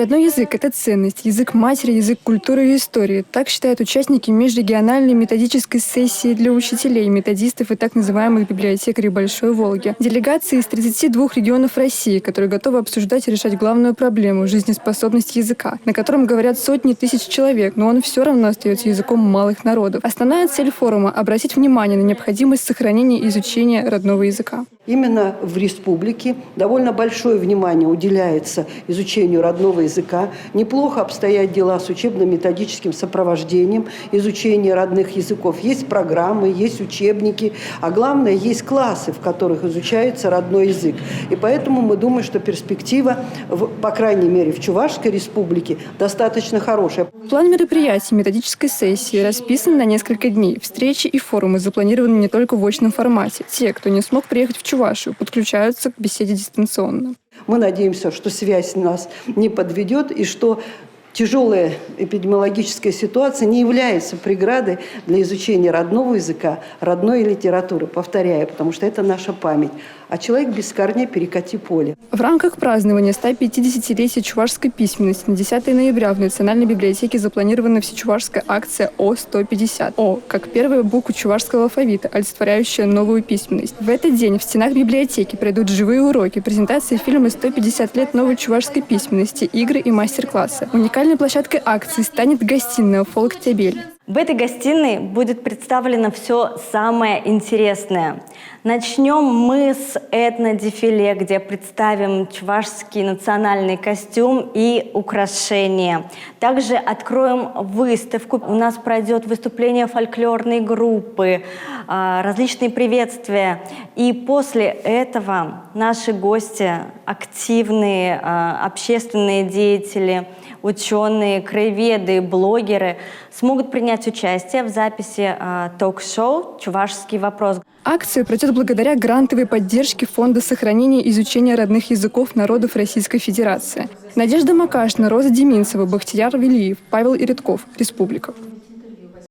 Родной язык – это ценность, язык матери, язык культуры и истории. Так считают участники межрегиональной методической сессии для учителей, методистов и так называемых библиотекарей Большой Волги. Делегации из 32 регионов России, которые готовы обсуждать и решать главную проблему – жизнеспособность языка, на котором говорят сотни тысяч человек, но он все равно остается языком малых народов. Основная цель форума – обратить внимание на необходимость сохранения и изучения родного языка. Именно в республике довольно большое внимание уделяется изучению родного языка. Неплохо обстоят дела с учебно-методическим сопровождением изучения родных языков. Есть программы, есть учебники, а главное, есть классы, в которых изучается родной язык. И поэтому мы думаем, что перспектива, по крайней мере, в Чувашской республике достаточно хорошая. План мероприятий методической сессии расписан на несколько дней. Встречи и форумы запланированы не только в очном формате. Те, кто не смог приехать в Чувашию, подключаются к беседе дистанционно. Мы надеемся, что связь нас не подведет и что тяжелая эпидемиологическая ситуация не является преградой для изучения родного языка, родной литературы. Повторяю, потому что это наша память. А человек без корней перекати поле. В рамках празднования 150-летия чувашской письменности на 10 ноября в Национальной библиотеке запланирована всечувашская акция О-150. О, как первая буква чувашского алфавита, олицетворяющая новую письменность. В этот день в стенах библиотеки пройдут живые уроки, презентации фильма «150 лет новой чувашской письменности», игры и мастер-классы. Уникальной площадкой акции станет гостиная «Фолктябель». В этой гостиной будет представлено все самое интересное. Начнем мы с этнодефиле, где представим чувашский национальный костюм и украшения. Также откроем выставку. У нас пройдет выступление фольклорной группы, различные приветствия. И после этого наши гости, активные общественные деятели, ученые, краеведы, блогеры смогут принять участие в записи ток-шоу «Чувашский вопрос». Акция пройдет благодаря грантовой поддержке Фонда сохранения и изучения родных языков народов Российской Федерации. Надежда Макашина, Роза Деминцева, Бахтияр Велиев, Павел Иридков. Республика.